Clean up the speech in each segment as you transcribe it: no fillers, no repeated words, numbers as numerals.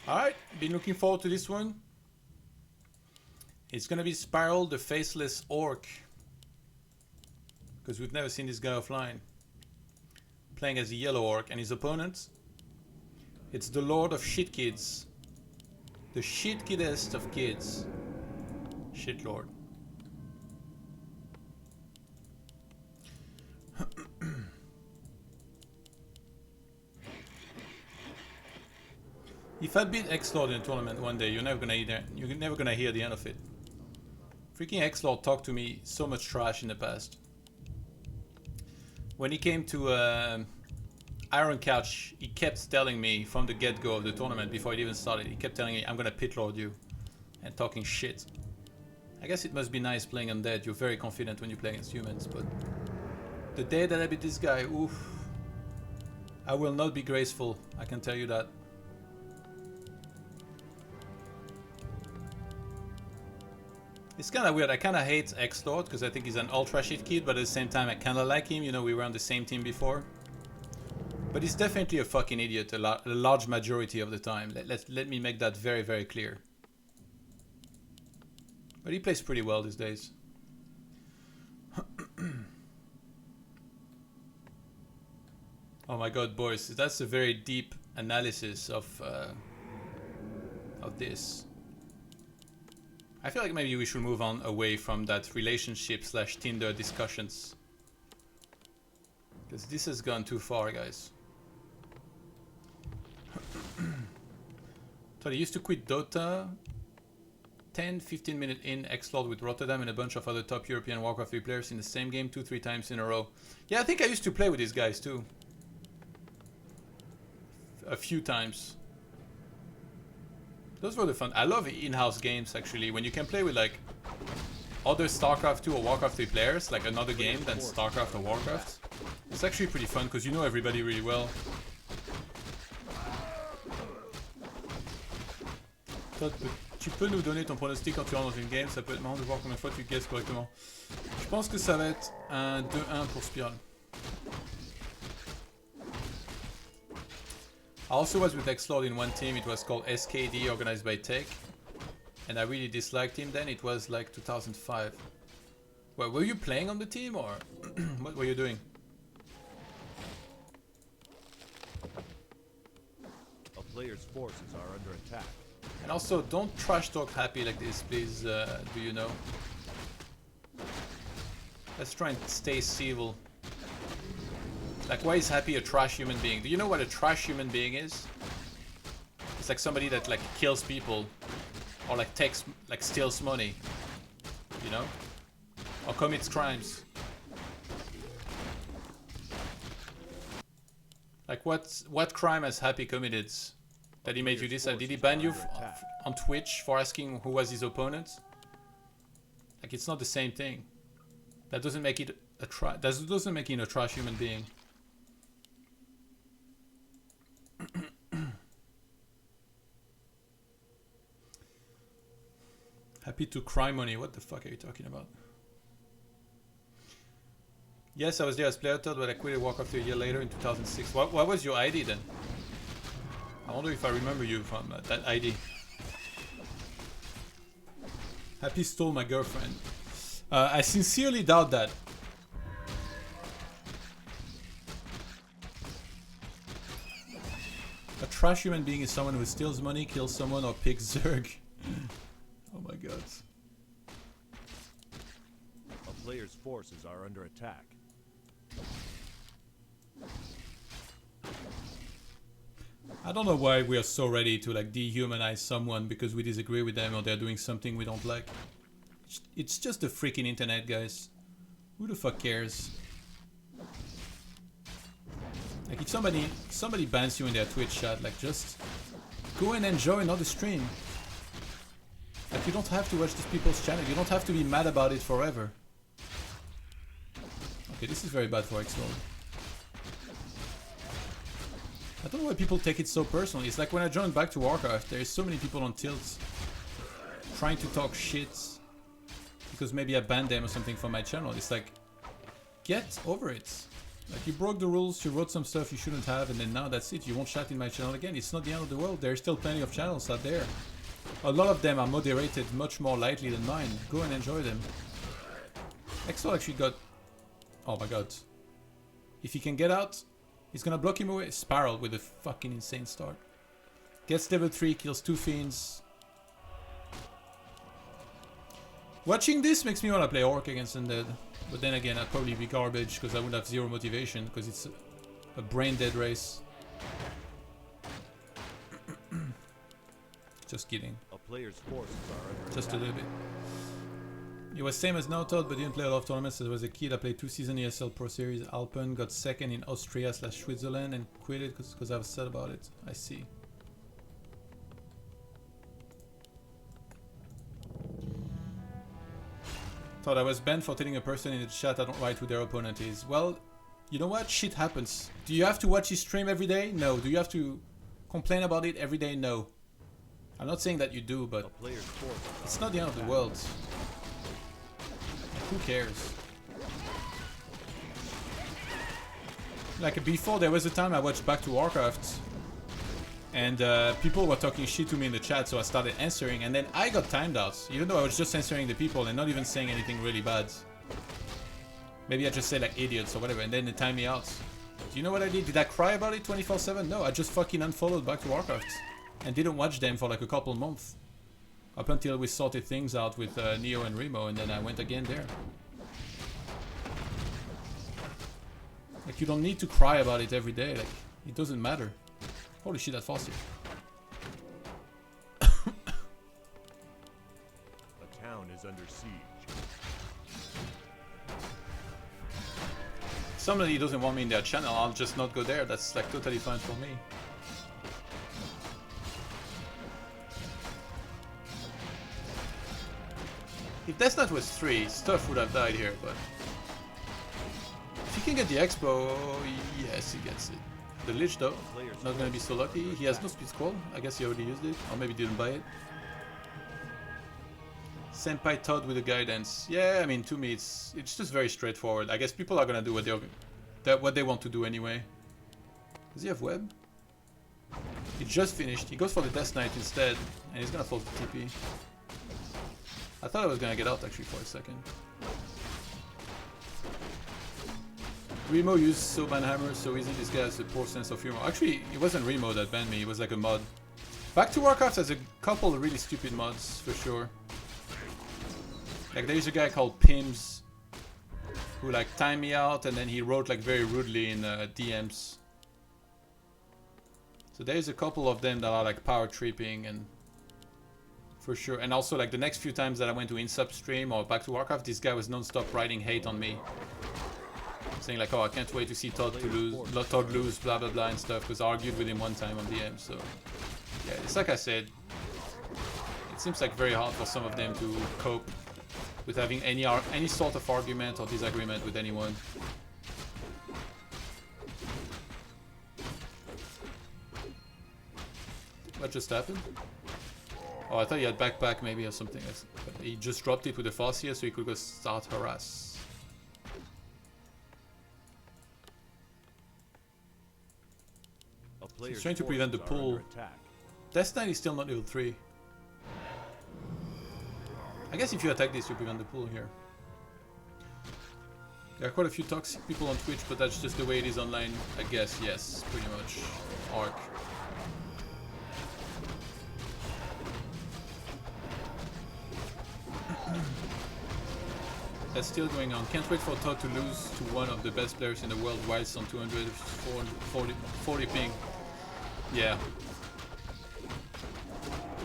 Alright, been looking forward to this one. It's gonna be Spiral the Faceless Orc. Because we've never seen this guy offline. Playing as a yellow orc, and his opponent, it's the Lord of Shit Kids. The shit kidest of kids. Shit Lord. If I beat XlorD in a tournament one day, you're never gonna hear the end of it. Freaking XlorD talked to me so much trash in the past. When he came to Iron Couch, he kept telling me from the get-go of the tournament, before it even started, he kept telling me, I'm gonna pit lord you, and talking shit. I guess it must be nice playing undead. You're very confident when you play against humans, but the day that I beat this guy, oof, I will not be graceful, I can tell you that. It's kind of weird. I kind of hate XlorD because I think he's an ultra shit kid, but at the same time I kind of like him. You know, we were on the same team before. But he's definitely a fucking idiot a large majority of the time. Let me make that very, very clear. But he plays pretty well these days. Oh my god, boys, that's a very deep analysis of this. I feel like maybe we should move on away from that relationship / Tinder discussions. Because this has gone too far, guys. So they used to quit Dota 10-15 minutes in XlorD with Rotterdam and a bunch of other top European Warcraft 3 players in the same game 2-3 times in a row. Yeah, I think I used to play with these guys too. A few times. Those were the fun. I love in-house games actually, when you can play with like other StarCraft 2 or Warcraft 3 players, like another game than StarCraft or Warcraft. It's actually pretty fun because you know everybody really well. Tu peux nous donner ton pronostic quand tu rentres dans une game, ça peut être marrant de voir combien de fois tu guesses correctement. Je pense que ça va être un 2-1 pour Spiral. I also was with XlorD in one team. It was called SKD, organized by Tech, and I really disliked him then. It was like 2005. Well, were you playing on the team or what were you doing? A player's forces are under attack. And also, don't trash talk Happy like this, please. Do you know? Let's try and stay civil. Like, why is Happy a trash human being? Do you know what a trash human being is? It's like somebody that like kills people, or like steals money, you know, or commits crimes. Like, what crime has Happy committed that he made you decide? Did he ban you on Twitch for asking who was his opponent? Like, it's not the same thing. That doesn't make it a doesn't make him a trash human being. Happy to cry money. What the fuck are you talking about? Yes, I was there as player third, but I quit Warcraft a year later in 2006. What was your ID then? I wonder if I remember you from that ID. Happy stole my girlfriend. I sincerely doubt that. A trash human being is someone who steals money, kills someone, or picks Zerg. Oh my god. A player's forces are under attack. I don't know why we are so ready to like dehumanize someone because we disagree with them or they're doing something we don't like. It's just the freaking internet, guys. Who the fuck cares? Like, if somebody bans you in their Twitch chat, like, just go and enjoy another stream. Like, you don't have to watch these people's channel. You don't have to be mad about it forever. Okay, this is very bad for XlorD. I don't know why people take it so personally. It's like when I joined back to Warcraft, there's so many people on tilt trying to talk shit because maybe I banned them or something from my channel. It's like, get over it. Like, you broke the rules, you wrote some stuff you shouldn't have, and then now that's it. You won't chat in my channel again. It's not the end of the world. There's still plenty of channels out there. A lot of them are moderated much more lightly than mine. Go and enjoy them. XlorD actually got... Oh my god. If he can get out, he's gonna block him away. Spiral with a fucking insane start. Gets level 3, kills 2 fiends. Watching this makes me want to play Orc against Undead. But then again, I'd probably be garbage because I would have zero motivation because it's a brain dead race. Just kidding. A player's forces are under Just attack. a little bit. It was same as now Todd, but didn't play a lot of tournaments. As I was a kid, I played 2 seasons ESL Pro Series Alpen, got second in Austria/Switzerland and quit it because I was sad about it. I see. Thought I was banned for telling a person in the chat I don't write who their opponent is. Well, you know what? Shit happens. Do you have to watch his stream every day? No. Do you have to complain about it every day? No. I'm not saying that you do, but A player's forces it's are not the end of the world. Who cares? Like before, there was a time I watched Back to Warcraft, and people were talking shit to me in the chat, so I started answering, and then I got timed out, even though I was just answering the people and not even saying anything really bad. Maybe I just said like idiots or whatever, and then they timed me out. Do you know what I did? Did I cry about it 24/7? No, I just fucking unfollowed Back to Warcraft and didn't watch them for like a couple months. Up until we sorted things out with Neo and Remo, and then I went again there. Like, you don't need to cry about it every day, like, it doesn't matter. Holy shit, that fast here. A town is under siege. Somebody doesn't want me in their channel, I'll just not go there, that's like totally fine for me. If Death Knight was 3, stuff would have died here, but... If he can get the Expo, yes, he gets it. The Lich though, not gonna be so lucky. He has no speed scroll, I guess he already used it, or maybe didn't buy it. Senpai Todd with the guidance. Yeah, I mean, to me it's just very straightforward. I guess people are gonna do what they want to do anyway. Does he have web? He just finished. He goes for the Death Knight instead, and he's gonna fall to TP. I thought I was gonna get out actually for a second. Remo used Soban Hammer so easy. This guy has a poor sense of humor. Actually, it wasn't Remo that banned me, it was like a mod. Back to Warcraft has a couple of really stupid mods for sure. Like there's a guy called Pims who like timed me out and then he wrote like very rudely in DMs. So there's a couple of them that are like power tripping and for sure. And also like the next few times that I went to Insub stream or Back to Warcraft, this guy was non-stop writing hate on me. Saying like, oh, I can't wait to see Todd lose, blah blah blah and stuff, because I argued with him one time on DM, so... Yeah, it's like I said, it seems like very hard for some of them to cope with having any sort of argument or disagreement with anyone. What just happened? Oh, I thought he had backpack maybe or something. He just dropped it with the Farseer so he could go start harass. He's trying to prevent the pull. Death Knight is still not level 3. I guess if you attack this, you prevent the pull here. There are quite a few toxic people on Twitch, but that's just the way it is online. I guess, yes, pretty much. Arc. That's still going on. Can't wait for Todd to lose to one of the best players in the world whilst on 240 ping. Yeah.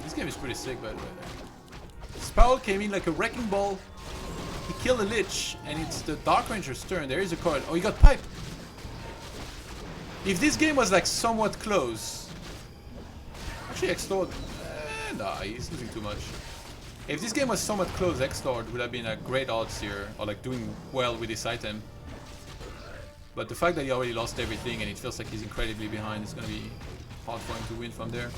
This game is pretty sick, by the way. Spiral came in like a wrecking ball. He killed a Lich, and it's the Dark Ranger's turn. There is a card. Oh, he got piped. If this game was like somewhat close... Actually, XlorD... nah, he's losing too much. If this game was somewhat close, XlorD would have been a great odds here, or like doing well with this item. But the fact that he already lost everything and it feels like he's incredibly behind, it's gonna be hard for him to win from there.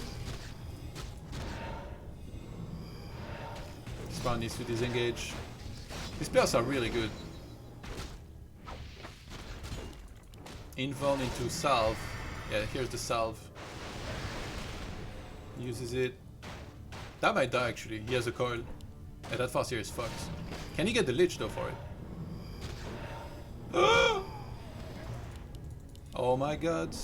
Spawn needs to disengage. These players are really good. invuln into salve. Yeah, here's the salve. Uses it. That might die actually. He has a coil. Yeah, that fast here is fucked. Can he get the lich though for it? Oh my god.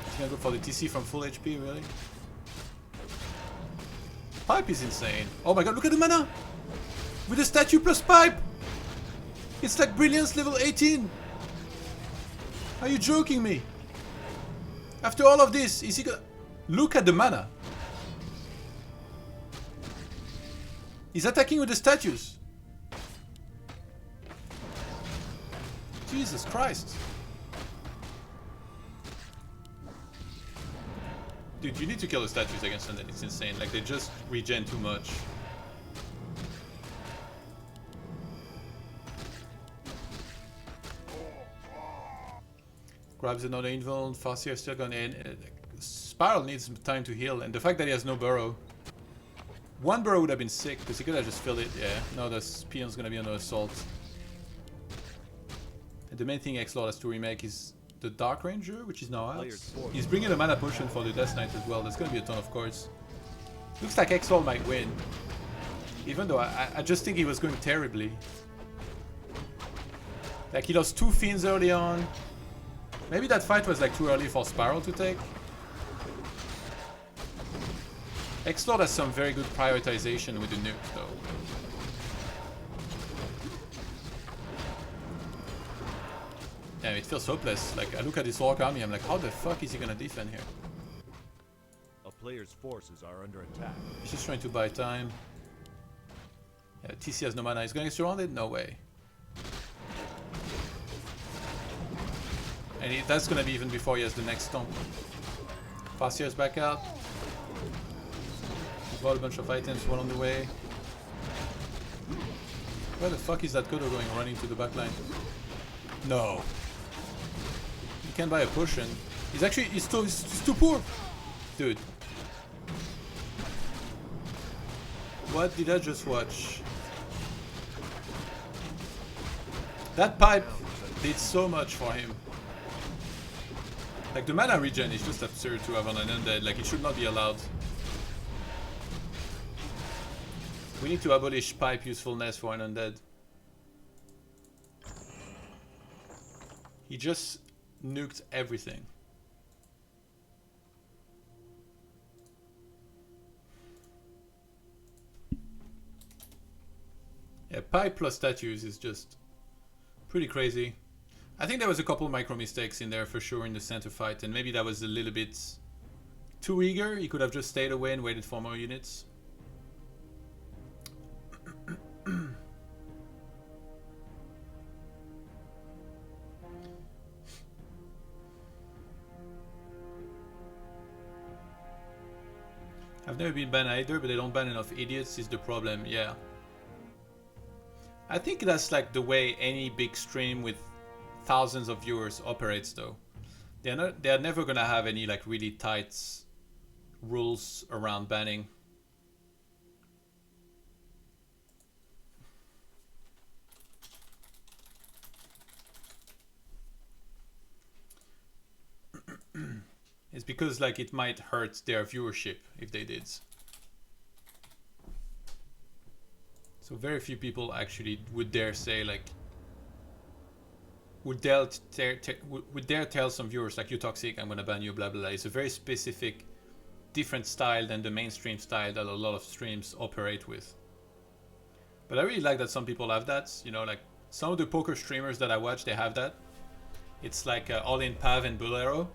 He's gonna go for the TC from full HP, really? Pipe is insane. Oh my god, look at the mana! With the statue plus pipe! It's like Brilliance level 18! Are you joking me? After all of this, is he gonna... Look at the mana! He's attacking with the statues! Jesus Christ! Dude, you need to kill the statues against them, it's insane. Like, they just regen too much. Grabs another invuln, Farseer still gonna end. Spiral needs time to heal, and the fact that he has no burrow. One burrow would have been sick, because he could have just filled it, yeah. No, the peon's gonna be under assault. And the main thing XlorD has to remake is the Dark Ranger, which is now out. He's bringing a mana potion for the Death Knight as well, there's gonna be a ton of cards. Looks like XlorD might win. Even though I just think he was going terribly. Like, he lost 2 Fiends early on. Maybe that fight was like too early for Spiral to take. XlorD has some very good prioritization with the nuke though. Damn, it feels hopeless. Like, I look at this Orc army, I'm like, how the fuck is he gonna defend here? A player's forces are under attack. He's just trying to buy time. Yeah, TC has no mana. He's going to get surrounded? No way. And that's gonna be even before he has the next stomp. Farseer's back out. He's bought a bunch of items, one on the way. Where the fuck is that Kodo going running to the backline? No. He can't buy a potion. He's too poor. Dude. What did I just watch? That pipe did so much for him. Like, the mana regen is just absurd to have on an undead, like, it should not be allowed. We need to abolish pipe usefulness for an undead. He just nuked everything. Yeah, pipe plus statues is just pretty crazy. I think there was a couple micro mistakes in there for sure in the center fight, and maybe that was a little bit too eager. He could have just stayed away and waited for more units. I've never been banned either, but they don't ban enough idiots is the problem, yeah. I think that's like the way any big stream with thousands of viewers operates though. They're never gonna have any like really tight rules around banning. It's because like it might hurt their viewership if they did. So very few people actually would dare say like would dare tell some viewers like, you toxic, I'm gonna ban you, blah blah blah. It's a very specific, different style than the mainstream style that a lot of streams operate with. But I really like that some people have that. You know, like some of the poker streamers that I watch, they have that. It's like All In Pav and Bolero.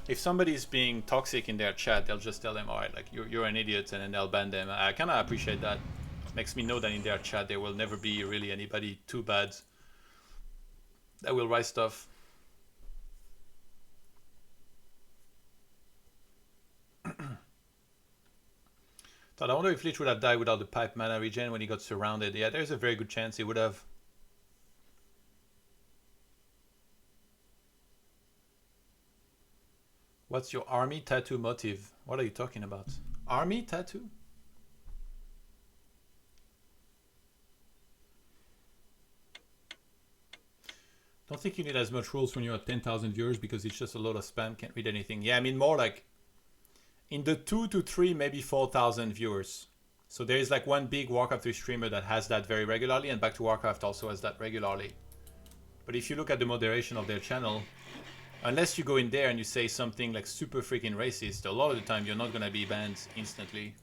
If somebody is being toxic in their chat, they'll just tell them, all right, like you're an idiot, and then they'll ban them. I kind of appreciate that. Makes me know that in their chat there will never be really anybody too bad that will write stuff. Thought, I wonder if Lich would have died without the pipe mana regen when he got surrounded. Yeah, there's a very good chance he would have. What's your army tattoo motive? What are you talking about? Army tattoo? don't think you need as much rules when you're at 10,000 viewers because it's just a lot of spam, can't read anything. Yeah, I mean more like in the 2 to 3, maybe 4,000 viewers. So there is like one big Warcraft 3 streamer that has that very regularly, and Back to Warcraft also has that regularly. But if you look at the moderation of their channel, unless you go in there and you say something like super freaking racist, a lot of the time you're not gonna be banned instantly.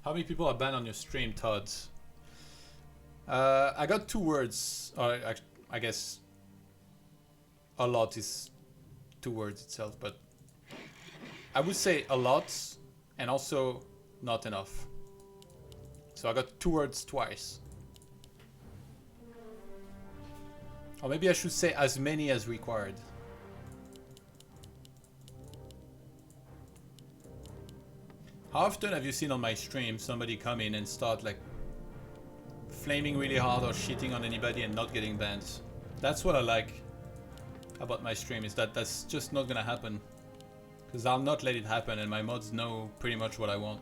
How many people are banned on your stream, Todd? I got 2 words. I guess a lot is 2 words itself, but I would say a lot and also not enough. So I got 2 words twice. Or maybe I should say as many as required. How often have you seen on my stream somebody come in and start like flaming really hard or shitting on anybody and not getting banned? That's what I like about my stream, is that that's just not gonna happen. Because I'll not let it happen and my mods know pretty much what I want.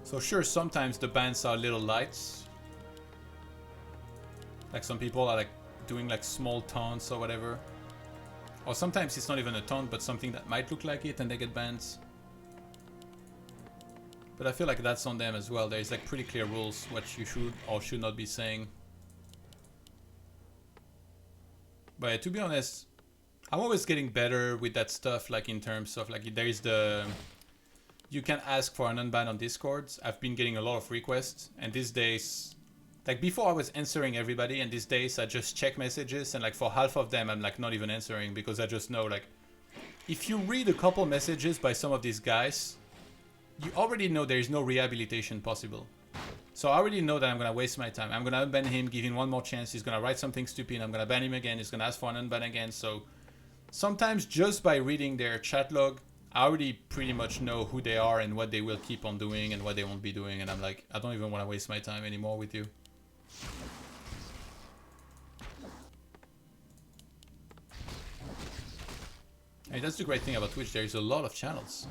So sure, sometimes the bans are a little light. Like some people are like doing like small taunts or whatever. Or sometimes it's not even a taunt but something that might look like it and they get banned. But I feel like that's on them as well. There's like pretty clear rules what you should or should not be saying. But yeah, to be honest, I'm always getting better with that stuff, like in terms of like there is the... You can ask for an unban on Discord. I've been getting a lot of requests, and these days, like before I was answering everybody, and these days I just check messages, and like for half of them I'm like not even answering because I just know like if you read a couple messages by some of these guys, you already know there is no rehabilitation possible. So I already know that I'm gonna waste my time. I'm gonna unban him, give him one more chance. He's gonna write something stupid. I'm gonna ban him again. He's gonna ask for an unban again. So sometimes just by reading their chat log, I already pretty much know who they are and what they will keep on doing and what they won't be doing. And I'm like, I don't even want to waste my time anymore with you. And that's the great thing about Twitch. There's a lot of channels.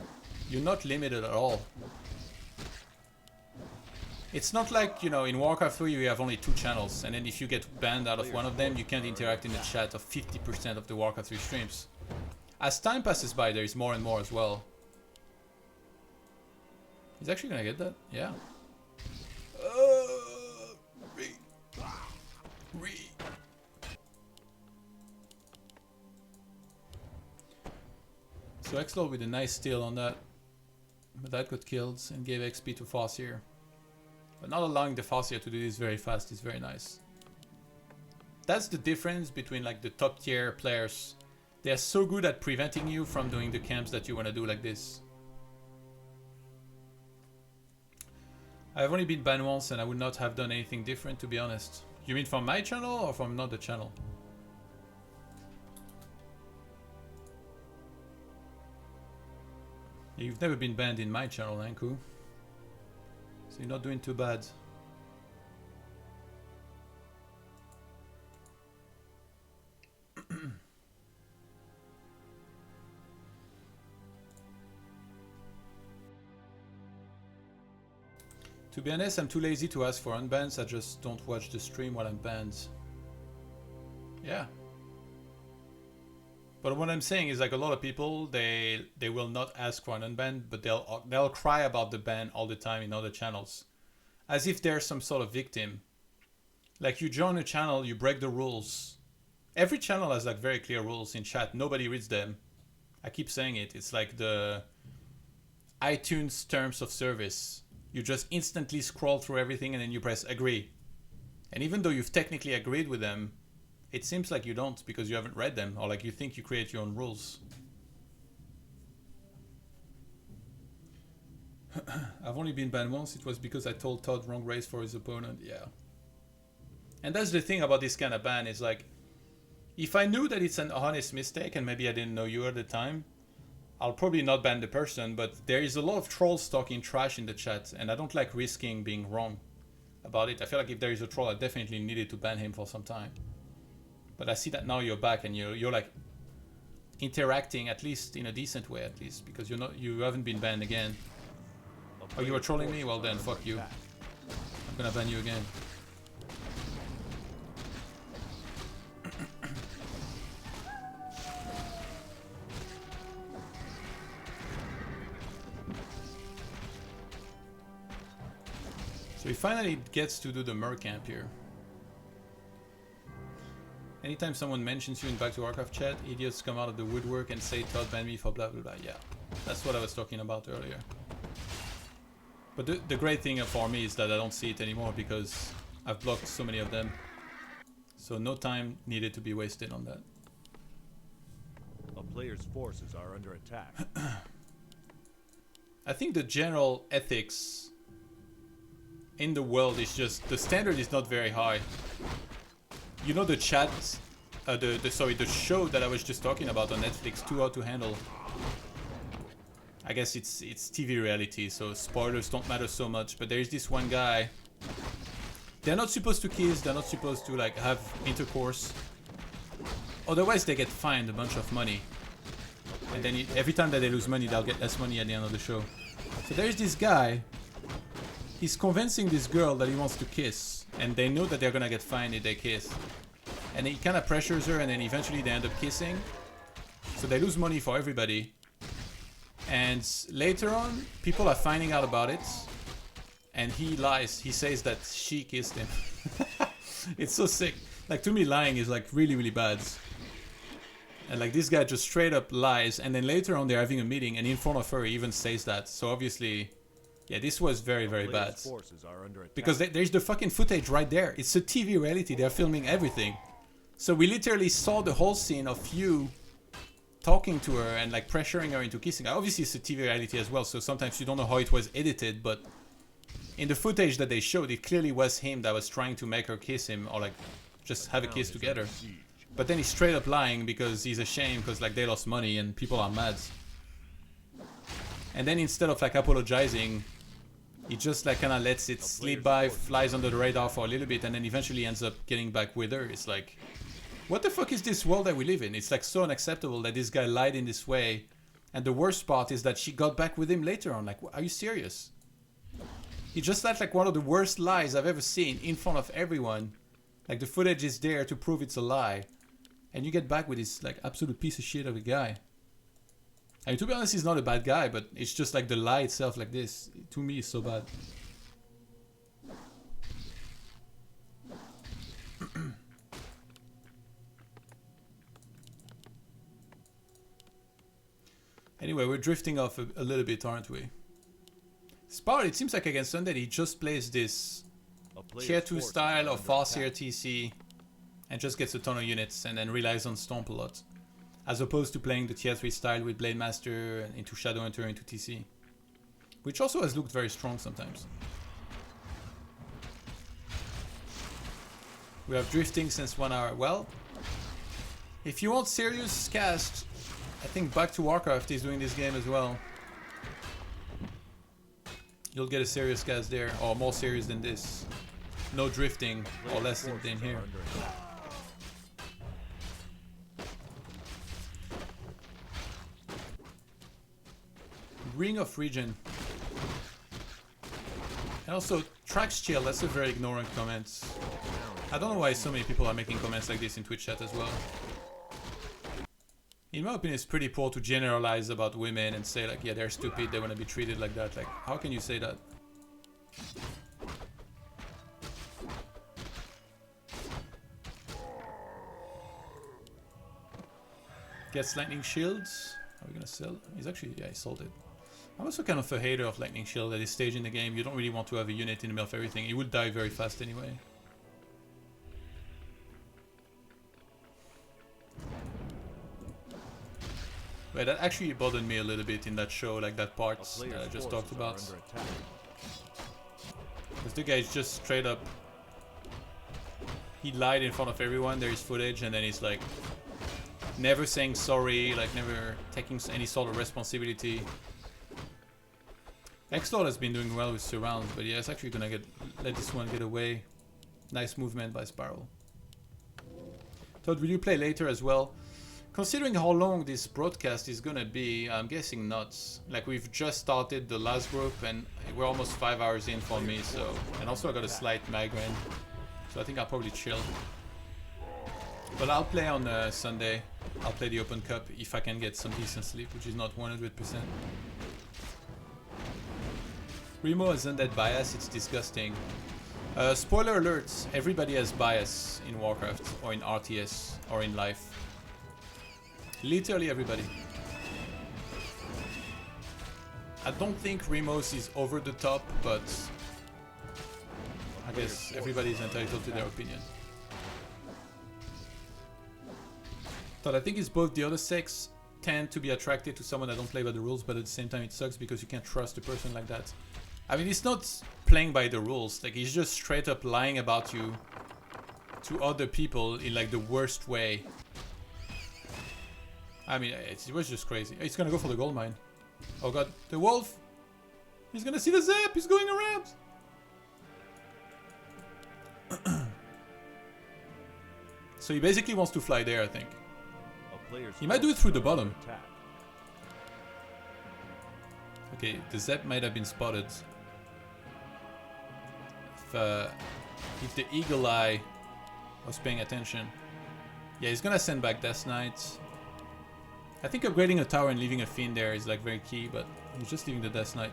You're not limited at all. It's not like, you know, in Warcraft 3 you have only 2 channels, and then if you get banned out of one of them, you can't interact in the chat of 50% of the Warcraft 3 streams. As time passes by, there is more and more as well. He's actually gonna get that? Yeah. So XlorD with a nice steal on that. But that got killed and gave XP to Farseer. But not allowing the Farseer to do this very fast is very nice. That's the difference between like the top tier players. They're so good at preventing you from doing the camps that you want to do like this. I've only been banned once and I would not have done anything different, to be honest. You mean from my channel or from not the channel? You've never been banned in my channel, Anku. So you're not doing too bad. To be honest, I'm too lazy to ask for unbans. I just don't watch the stream while I'm banned. Yeah. But what I'm saying is like a lot of people, they will not ask for an unban, but they'll cry about the ban all the time in other channels. As if they're some sort of victim. Like you join a channel, you break the rules. Every channel has like very clear rules in chat. Nobody reads them. I keep saying it. It's like the iTunes terms of service. You just instantly scroll through everything and then you press agree. And even though you've technically agreed with them, it seems like you don't because you haven't read them, or like you think you create your own rules. I've only been banned once. It was because I told Todd wrong race for his opponent. Yeah. And that's the thing about this kind of ban is like, if I knew that it's an honest mistake and maybe I didn't know you at the time, I'll probably not ban the person, but there is a lot of trolls talking trash in the chat and I don't like risking being wrong about it. I feel like if there is a troll, I definitely needed to ban him for some time. But I see that now you're back and you're like interacting at least in a decent way, at least, because you haven't been banned again. Oh, you were trolling me? Well then, fuck you. I'm gonna ban you again. So he finally gets to do the Mer camp here. Anytime someone mentions you in Back to Warcraft chat, idiots come out of the woodwork and say Todd banned me for blah blah blah. Yeah, that's what I was talking about earlier. But the great thing for me is that I don't see it anymore because I've blocked so many of them. So no time needed to be wasted on that. A player's forces are under attack. I think the general ethics in the world is just, the standard is not very high. You know the chat, the show that I was just talking about on Netflix, Too Hot to Handle. I guess it's TV reality, so spoilers don't matter so much. But there's this one guy. They're not supposed to kiss. They're not supposed to like have intercourse. Otherwise, they get fined a bunch of money. And then every time that they lose money, they'll get less money at the end of the show. So there's this guy. He's convincing this girl that he wants to kiss, and they know that they're gonna get fined if they kiss. And he kind of pressures her, and then eventually they end up kissing. So they lose money for everybody. And later on, people are finding out about it, and he lies. He says that she kissed him. It's so sick. Like, to me, lying is like really, really bad. And like this guy just straight up lies, and then later on they're having a meeting, and in front of her he even says that. So obviously, yeah, this was very, very bad. Because there's the fucking footage right there. It's a TV reality. They're filming everything. So we literally saw the whole scene of you talking to her and like pressuring her into kissing. Obviously, it's a TV reality as well, so sometimes you don't know how it was edited, but in the footage that they showed, it clearly was him that was trying to make her kiss him or like just have a kiss together. But then he's straight up lying because he's ashamed because like they lost money and people are mad. And then instead of like apologizing, he just like kind of lets it slip by, flies under the radar for a little bit, and then eventually ends up getting back with her. It's like, what the fuck is this world that we live in? It's like so unacceptable that this guy lied in this way. And the worst part is that she got back with him later on. Like, are you serious? He just let like one of the worst lies I've ever seen in front of everyone. Like the footage is there to prove it's a lie. And you get back with this like absolute piece of shit of a guy. I mean, to be honest, he's not a bad guy, but it's just like the lie itself like this, to me, is so bad. Anyway, we're drifting off a little bit, aren't we? Sparrow, it seems like against Sunday, he just plays this tier 2 style of Farseer TC and just gets a ton of units and then relies on Stomp a lot. As opposed to playing the tier 3 style with Blade Master into Shadowhunter into TC. Which also has looked very strong sometimes. We have drifting since 1 hour. Well, if you want serious cast, I think Back to Warcraft is doing this game as well. You'll get a serious cast there, or more serious than this. No drifting, or less than here. Ring of Region. And also, Tracks Chill, that's a very ignorant comment. I don't know why so many people are making comments like this in Twitch chat as well. In my opinion, it's pretty poor to generalize about women and say like, yeah, they're stupid, they want to be treated like that. Like, how can you say that? Gets Lightning Shields. Are we gonna sell? He's actually, yeah, he sold it. I'm also kind of a hater of Lightning Shield at this stage in the game. You don't really want to have a unit in the middle of everything. It would die very fast anyway. But that actually bothered me a little bit in that show, like that part that I just talked about. Because the guy's just straight up... He lied in front of everyone, there is footage, and then he's like... Never saying sorry, like never taking any sort of responsibility. XlorD has been doing well with surrounds, but yeah, it's actually gonna let this one get away. Nice movement by Sparrow. Todd, will you play later as well? Considering how long this broadcast is gonna be, I'm guessing not. Like, we've just started the last group and we're almost 5 hours in for me, so... And also I got a slight migraine, so I think I'll probably chill. But I'll play on Sunday. I'll play the Open Cup if I can get some decent sleep, which is not 100%. Remo has undead bias, it's disgusting. Spoiler alerts, everybody has bias in Warcraft, or in RTS, or in life. Literally everybody. I don't think Remos is over the top, but I guess everybody is entitled to their opinion. But I think it's both the other sex tend to be attracted to someone that don't play by the rules, but at the same time it sucks because you can't trust a person like that. I mean, it's not playing by the rules, like he's just straight up lying about you to other people in like the worst way. I mean, it was just crazy. He's gonna go for the gold mine. Oh god, the wolf! He's gonna see the zap! He's going around! So he basically wants to fly there, I think. He might do it through the bottom. Okay, the zap might have been spotted. If the eagle eye was paying attention. Yeah, he's gonna send back Death Knight. I think upgrading a tower and leaving a Fiend there is like very key, but he's just leaving the Death Knight.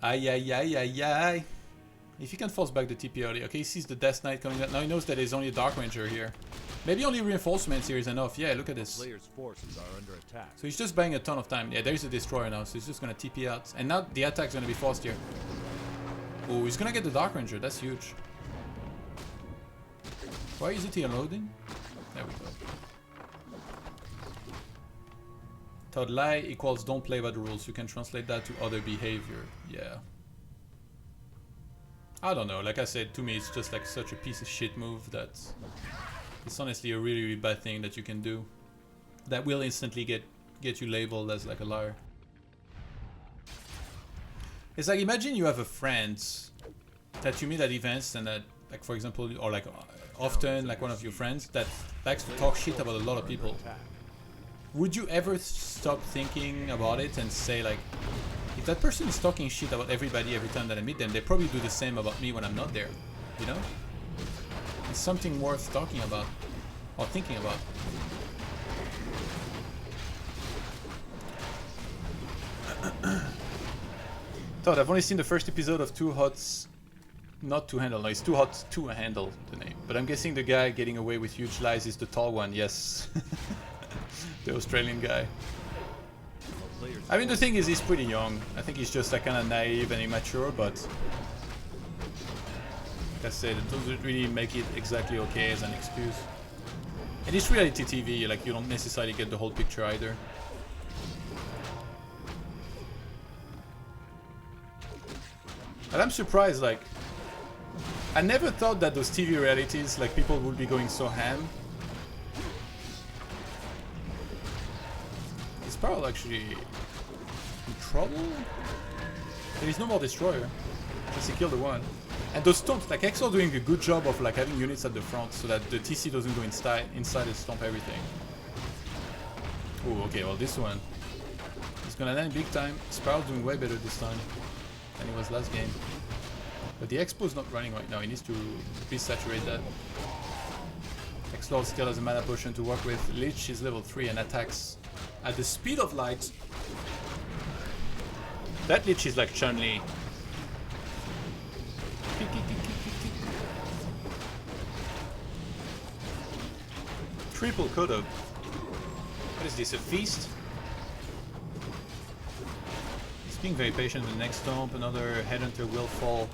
Ay ay ay ay ay. If he can force back the TP early. Okay, he sees the Death Knight coming up. Now he knows that there's only a Dark Ranger here. Maybe only reinforcements here is enough. Yeah, look at this. Players' forces are under attack. So he's just buying a ton of time. Yeah, there's a Destroyer now, so he's just gonna TP out. And now the attack's gonna be forced here. Oh, he's gonna get the Dark Ranger. That's huge. Why isn't he unloading? There we go. Todd lie equals don't play by the rules. You can translate that to other behavior. Yeah. I don't know. Like I said, to me it's just like such a piece of shit move that it's honestly a really, really bad thing that you can do. That will instantly get you labeled as like a liar. It's like, imagine you have a friend that you meet at events and that, like for example, or like often like one of your friends that likes to talk shit about a lot of people. Would you ever stop thinking about it and say like, if that person is talking shit about everybody every time that I meet them, they probably do the same about me when I'm not there, you know? It's something worth talking about or thinking about. Thought I've only seen the first episode of Too Hot Not to Handle. No, it's Too Hot to Handle, the name. But I'm guessing the guy getting away with huge lies is the tall one, yes. The Australian guy. I mean, the thing is, he's pretty young. I think he's just like kind of naive and immature, but like I said, it doesn't really make it exactly okay as an excuse. And it's reality TV, like you don't necessarily get the whole picture either. And I'm surprised, like, I never thought that those TV realities, like, people would be going so ham. Is Sparrow actually in trouble? There is no more Destroyer. Just he killed the one. And those stomps, like XlorD doing a good job of like having units at the front so that the TC doesn't go inside and stomp everything. Oh, okay, well this one is gonna land big time. Sparrow doing way better this time than he was last game. But the Expo is not running right now, he needs to resaturate that. XlorD still has a mana potion to work with. Lich is level 3 and attacks at the speed of light. That Lich is like Chun-Li. Triple Kodok. What is this, a feast? He's being very patient with the next stomp. Another Headhunter will fall.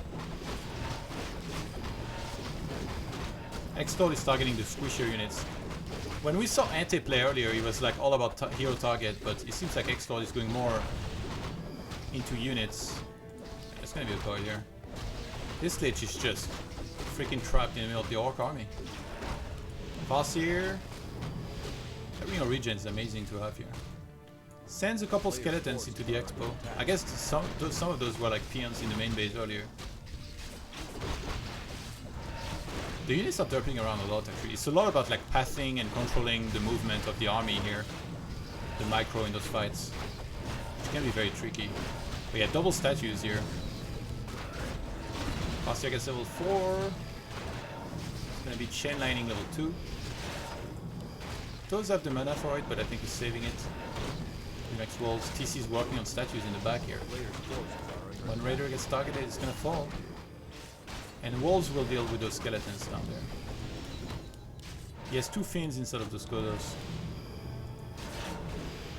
XlorD is targeting the squishier units. When we saw Ante play earlier, he was like all about hero target, but it seems like XlorD is going more into units. There's gonna be a toy here. This Lich is just freaking trapped in the middle of the Orc army. Farseer. Having a regen is amazing to have here. Sends a couple skeletons into the Expo. I guess some of those were like peons in the main base earlier. The units are derping around a lot actually. It's a lot about like pathing and controlling the movement of the army here. The micro in those fights. It's gonna be very tricky. We got double statues here. Pastia gets level 4. It's gonna be chain lining level 2. Does have the mana for it, but I think he's saving it. He makes walls. TC is working on statues in the back here. When Raider gets targeted, it's gonna fall. And Wolves will deal with those skeletons down there. He has 2 Fiends instead of those Godos.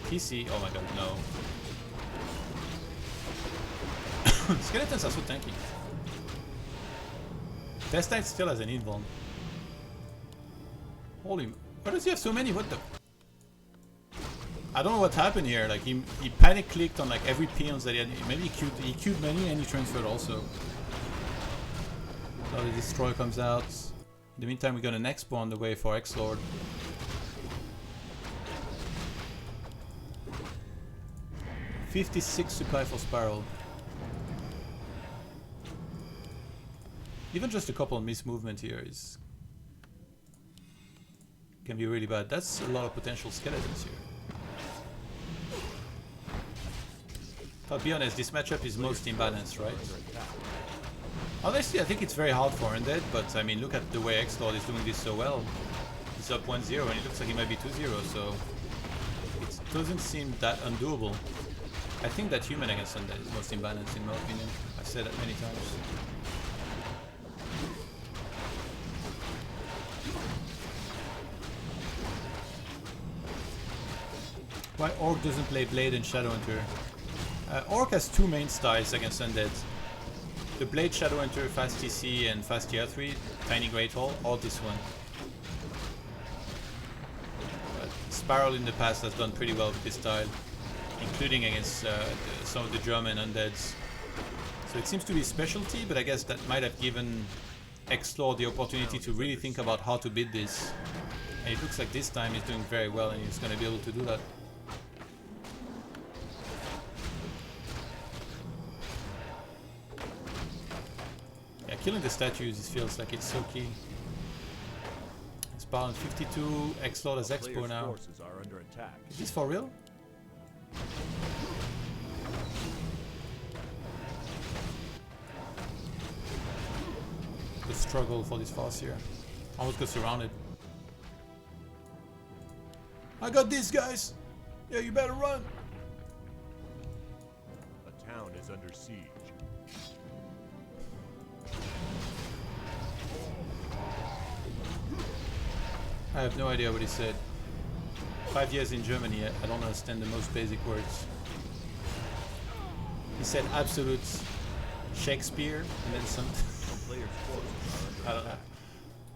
TC, oh my god, no. Skeletons are so tanky. Test Knight still has an invuln. Holy, why does he have so many? What the? I don't know what happened here. Like he panic clicked on like every peons that he had. Maybe he queued many and he transferred also. So the destroyer comes out. In the meantime, we got an expo on the way for XlorD. $56 supply for Spiral. Even just a couple of missed movement here is can be really bad. That's a lot of potential skeletons here. I'll be honest, this matchup is most imbalanced, right? Honestly, I think it's very hard for Undead, but I mean, look at the way XlorD is doing this so well. He's up 1-0 and it looks like he might be 2-0, so it doesn't seem that undoable. I think that human against Undead is most imbalanced in my opinion. I've said that many times. Why Orc doesn't play Blade and Shadowhunter? Orc has 2 main styles against Undead. The Blade Shadowhunter, Fast TC and Fast Tier 3, Tiny Great Hall, or this one. But Spiral in the past has done pretty well with this style, including against some of the German Undeads. So it seems to be a specialty, but I guess that might have given XlorD the opportunity to really think about how to beat this. And it looks like this time he's doing very well and he's going to be able to do that. Killing the statues, it feels like it's so key. Spawn 52, XlorD has Expo now. Is this for real? The struggle for this fast here. Almost got surrounded. I got these guys! Yeah, you better run! A town is under siege. I have no idea what he said. 5 years in Germany, I don't understand the most basic words. He said absolute Shakespeare and then some. I don't know.